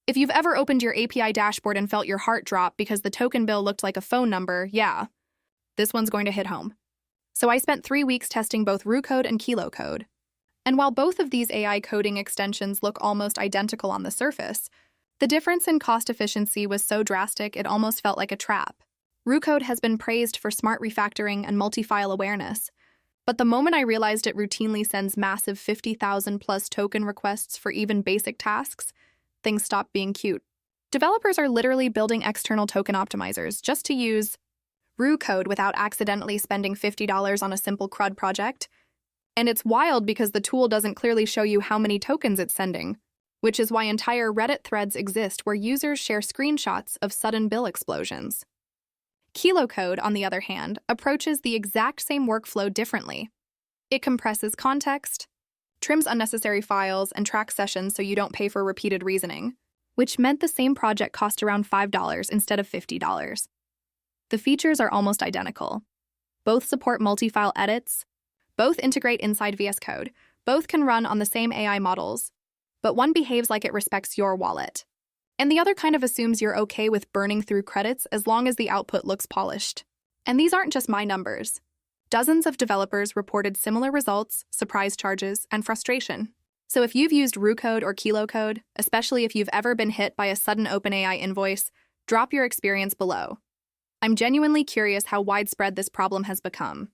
If you've ever opened your API dashboard and felt your heart drop because the token bill looked like a phone number, yeah, this one's going to hit home. So I spent 3 weeks testing both RuCode and KiloCode. And while both of these AI coding extensions look almost identical on the surface, the difference in cost efficiency was so drastic it almost felt like a trap. RuCode has been praised for smart refactoring and multi-file awareness, but the moment I realized it routinely sends massive 50,000 plus token requests for even basic tasks, things stopped being cute. Developers are literally building external token optimizers just to use RuCode without accidentally spending $50 on a simple CRUD project. And it's wild because the tool doesn't clearly show you how many tokens it's sending, which is why entire Reddit threads exist where users share screenshots of sudden bill explosions. KiloCode, on the other hand, approaches the exact same workflow differently. It compresses context, trims unnecessary files, and tracks sessions so you don't pay for repeated reasoning, which meant the same project cost around $5 instead of $50. The features are almost identical. Both support multi-file edits, both integrate inside VS Code, both can run on the same AI models, but one behaves like it respects your wallet. And the other kind of assumes you're okay with burning through credits as long as the output looks polished. And these aren't just my numbers. Dozens of developers reported similar results, surprise charges, and frustration. So if you've used RuCode or KiloCode, especially if you've ever been hit by a sudden OpenAI invoice, drop your experience below. I'm genuinely curious how widespread this problem has become.